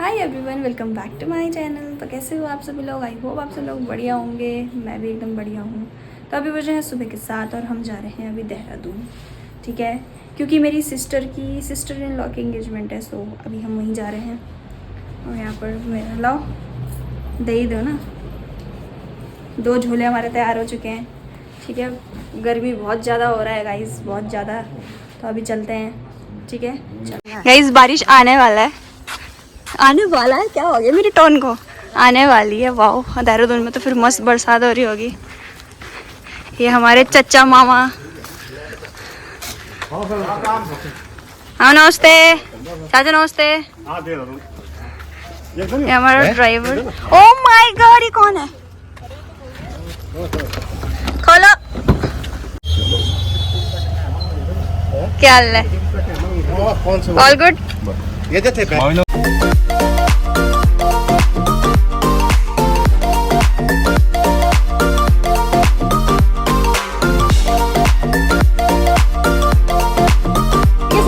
Hi everyone, welcome back to my channel. तो कैसे हो आप सभी लोग? आई होप आप सब लोग बढ़िया होंगे। मैं भी एकदम बढ़िया हूँ। तो अभी बजे हैं सुबह के 7 और हम जा रहे हैं अभी देहरादून, ठीक है, क्योंकि मेरी सिस्टर इन लॉ की एंगेजमेंट है। सो अभी हम वहीं जा रहे हैं। और यहाँ पर मेरा लाओ दे ही दो ना, 2 झूले हमारे तैयार हो चुके हैं, ठीक है। गर्मी बहुत ज़्यादा हो रहा है गाइस, बहुत ज़्यादा। तो अभी चलते हैं, ठीक है। गाइस बारिश आने वाला है, क्या हो गया मेरी टोन को? आने वाली है। वाह, देहरादून में तो फिर मस्त बरसात हो रही होगी। ये हमारे चचा मामा। हाँ नमस्ते चाचा, नमस्ते। ये हमारा ड्राइवर। ओह माय गॉड, ये कौन है? खोलो। क्या हाल है? All good.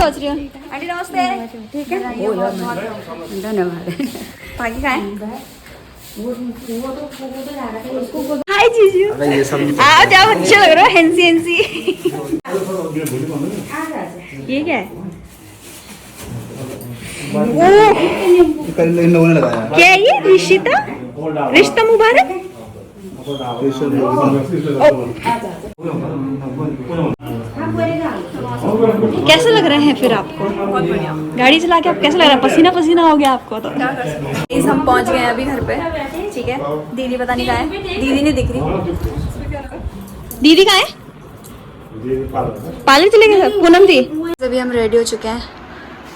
सोच रही हूँ आंटी, नमस्ते। ठीक है, धन्यवाद। बाकी खाएं। हाय जीजू, आओ जाओ, अच्छा लग रहा है। हेंसी हेंसी। ये क्या है? क्या है ये? रिश्ता मुबारक। कैसे लग रहे हैं फिर आपको? बहुत बढ़िया। गाड़ी चला के आप कैसा लग रहा है? पसीना पसीना हो गया आपको? तो हम पहुंच गए हैं अभी घर पे, ठीक है। दीदी पता नहीं कहाँ है, दीदी नहीं दिख रही। दीदी कहाँ है? पार्लर चले गए सब, पूनम थी। अभी हम रेडी हो चुके हैं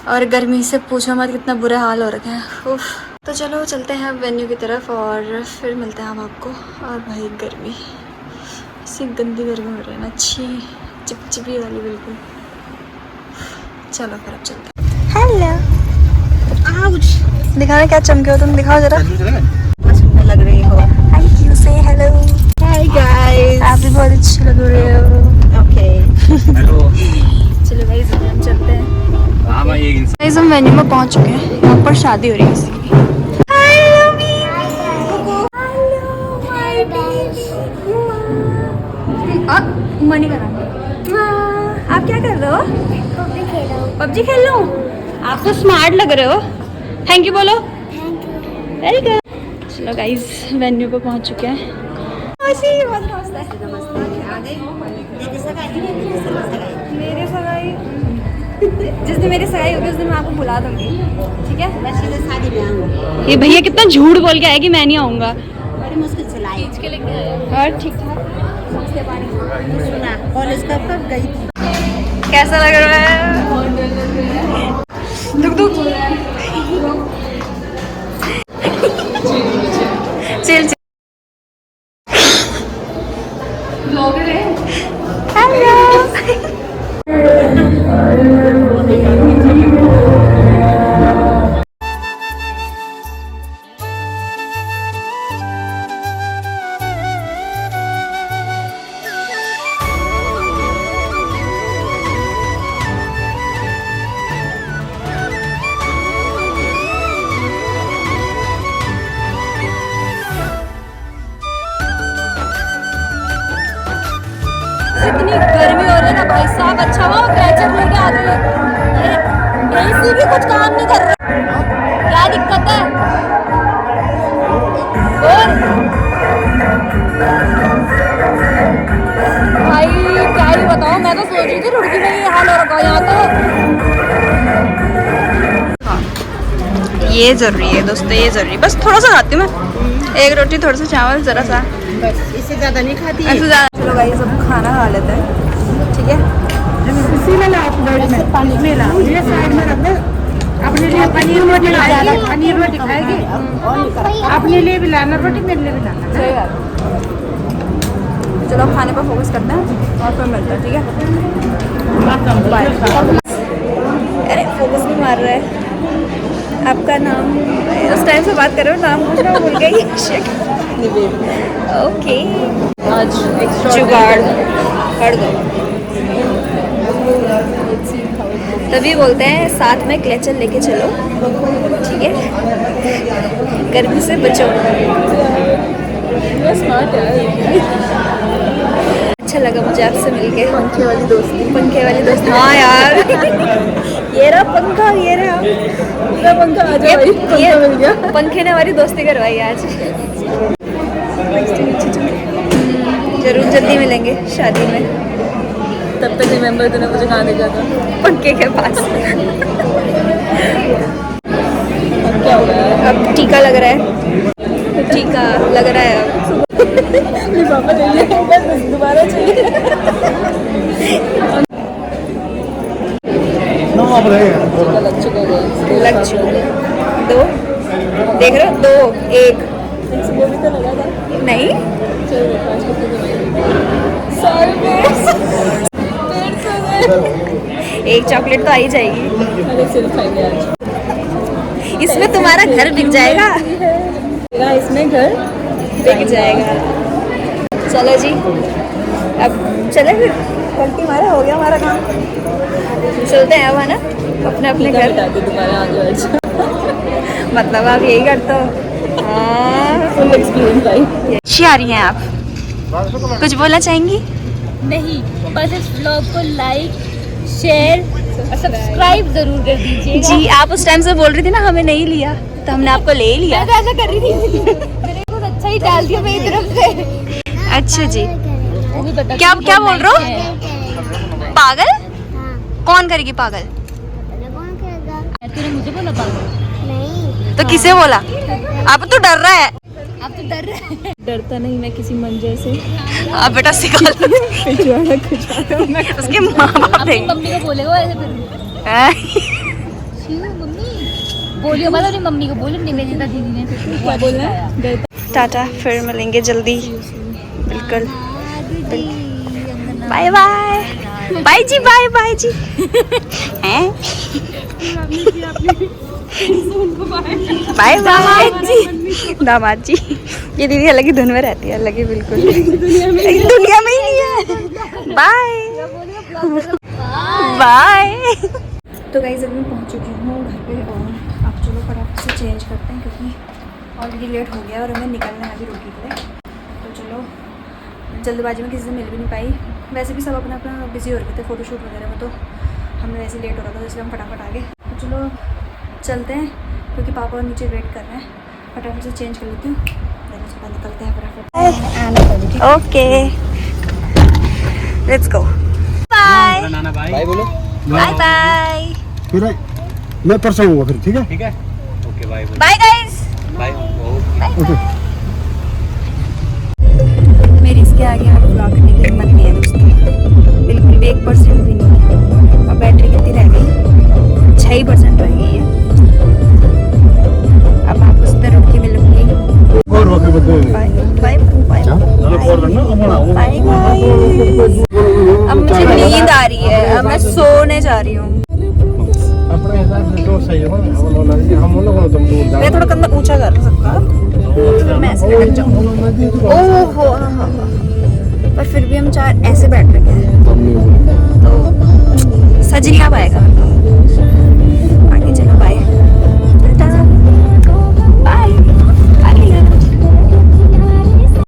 और गर्मी से पूछो मत कितना बुरा हाल हो रखा है। उफ। तो चलो चलते हैं वेन्यू की तरफ और फिर मिलते हैं हम आपको। और भाई गर्मी, ऐसी गंदी गर्मी हो रही है ना, अच्छी चिपचिपी वाली बिल्कुल। चलो फिर अब चलते हैं। हेलो, दिखाना क्या चमके हो तुम, दिखाओ जरा। लग रही हो। थैंक यू, से हेलो। हाय गाइस, आप भी बहुत अच्छे लग रहे हो। Okay hello. चलो गाइस हम चलते हैं। गाइस हम वेन्यू में पहुंच चुके हैं। यहाँ पर शादी हो रही है किसी की। मनी करा। आप क्या कर रहे हो? पबजी खेल रहा हूँ। आप तो स्मार्ट लग रहे हो। थैंक यू बोलो। Very good. चलो गाइस वेन्यू पे पहुंच चुके हैं। मेरी सगाई जिस दिन मेरी सगाई होगी उस दिन मैं आपको बुला दूंगी, ठीक है। शादी में आऊंगी। ये भैया कितना झूठ बोल के आया कि मैं नहीं आऊंगा। बड़ी मुश्किल से लाई के लेके और ठीक ठाक। कॉलेज कब गई थी? कैसा लग रहा है? दुख दुख। चल ब्लॉगर है। हेलो। इतनी गर्मी हो रही है ना भाई साहब। अच्छा हुआ कैचअप लेके आ गई। एसी भी कुछ काम नहीं कर रहा, क्या दिक्कत है? और भाई क्या ही बताऊं, मैं तो सोच रही थी रुड़की में ये हाल हो रखा है यहाँ तो। ये जरूरी है दोस्तों, ये जरूरी। बस थोड़ा सा खाती हूँ मैं, एक रोटी थोड़ा सा चावल जरा सा, बस इससे ज्यादा नहीं खाती। ऐसे ज्यादा। चलो भाई सब खाना खा लेते हैं, ठीक है। इसी में ला, पानी में ला, ये साइड में रख दो। अपने लिए पनीर रोटी लाना, पनीर रोटी खाएगी। अपने लिए भी लाना रोटी, मेरे लिए भी लाना। सही बात। चलो खाने पर फोकस करते हैं और फिर मिलते हैं, ठीक है। बाय। अरे फोकस भी मार रहा है। आपका नाम? उस टाइम से बात कर रहे हो, नाम पूछ रहा हूँ, भूल गई। ओके, आज जुगाड़ कर दो। तभी बोलते हैं साथ में क्लेचर लेके चलो, ठीक है। गर्मी से बचो। अच्छा लगा मुझे आपसे मिलके। पंखे वाली दोस्ती हाँ यार। ये रहा पंखा, ये रहा पंखा। आ जाओ, ये मिल गया। पंखे ने हमारी दोस्ती करवाई आज। जरूर जल्दी मिलेंगे शादी में। तब तक रिमेम्बर तूने मुझे कहाँ देखा था? पंखे के पास। अब क्या होगा? अब टीका लग रहा है, टीका लग रहा है अब। पापा चाहिए, बस दोबारा चाहिए। लग चुका है। 2 देख रहे हो? 2 1 वो भी तो लगा था नहीं। एक चॉकलेट तो आ ही जाएगी। इसमें तुम्हारा घर बिक जाएगा। इसमें घर बिक जाएगा। चलो जी, अब चले फिर। पलटी मारा, हो गया हमारा काम। चलते हैं अब, है ना, अपने अपने घर। मतलब आप यही करते हो? फुल एक्सपीरियंस अच्छी आ रही हैं आप। कुछ बोलना चाहेंगी? नहीं, बस इस व्लॉग को लाइक, शेयर और सब्सक्राइब जरूर कर दीजिए। जी, आप उस टाइम से बोल रही थी ना हमें नहीं लिया, तो हमने आपको ले ही लिया। मैं तो ऐसा कर रही थी। मैंने कुछ अच्छा ही डाल दिया मेरी तरफ से। अच्छा जी, वो भी बता क्या क्या बोल रहे हो? पागल? कौन करेगी पागल? तूने मुझे बोला पागल? तो किसे बोला? अब तो डर रहा है। अब तो डर रहा है। डरता नहीं मैं किसी मंजर से। अब बेटा सिखा लो। उसके माँ बाप अपनी मम्मी को बोलेगा ऐसे फिर। मम्मी बोलियो, मतलब अपनी मम्मी को बोलो। निवेदिता दीदी ने क्या बोलना है? टाटा, फिर मिलेंगे जल्दी। बिल्कुल। Bye bye. बाय जी, बाय बाय जी। हैं? बाय बाय जी। दामाद जी, ये दीदी अलग ही धुन में रहती है, अलग ही बिल्कुल। दुनिया में ही नहीं है। Bye bye. तो गाइस अभी मैं पहुंच चुकी हूँ घर पे, और अब चलो फटाफट से चेंज करते हैं क्योंकि ऑलरेडी लेट हो गया और हमें निकलना है अभी रोटी के लिए। तो चलो, जल्दबाजी में किसी से मिल भी नहीं पाई। वैसे भी सब अपना अपना बिजी हो रहे थे फोटोशूट वगैरह में, तो हमें वैसे लेट हो रहा था, तो इसलिए हम फटाफट आ गए। तो चलो चलते हैं क्योंकि पापा नीचे वेट कर रहे हैं। फटाफट से चेंज कर लेती हूँ, निकलते हैं फटाफट। Okay, let's go. Bye bye बोलो। Bye bye. फिर मैं परसों आऊँगा फिर, ठीक है? ठीक है, okay bye bye guys. Bye. मेरी इसके आगे यहाँ ब्लॉग करने की हिम्मत नहीं है दोस्तों, बिल्कुल भी 1% भी नहीं है। और बैटरी कितनी रह गई? 6% रह गई है। अब आप उस तरह रुक के मिलूंगी। Bye bye bye bye bye. अब मुझे नींद आ रही है, अब मैं सोने जा रही हूँ। मैं थोड़ा कदम ऊंचा कर सकता, तो मैं ऐसे लटक जाऊँ। ओहो, पर फिर भी हम 4 ऐसे बैठ रखे हैं तो सज नहीं आ पाएगा। आगे चलो, बाय बाय।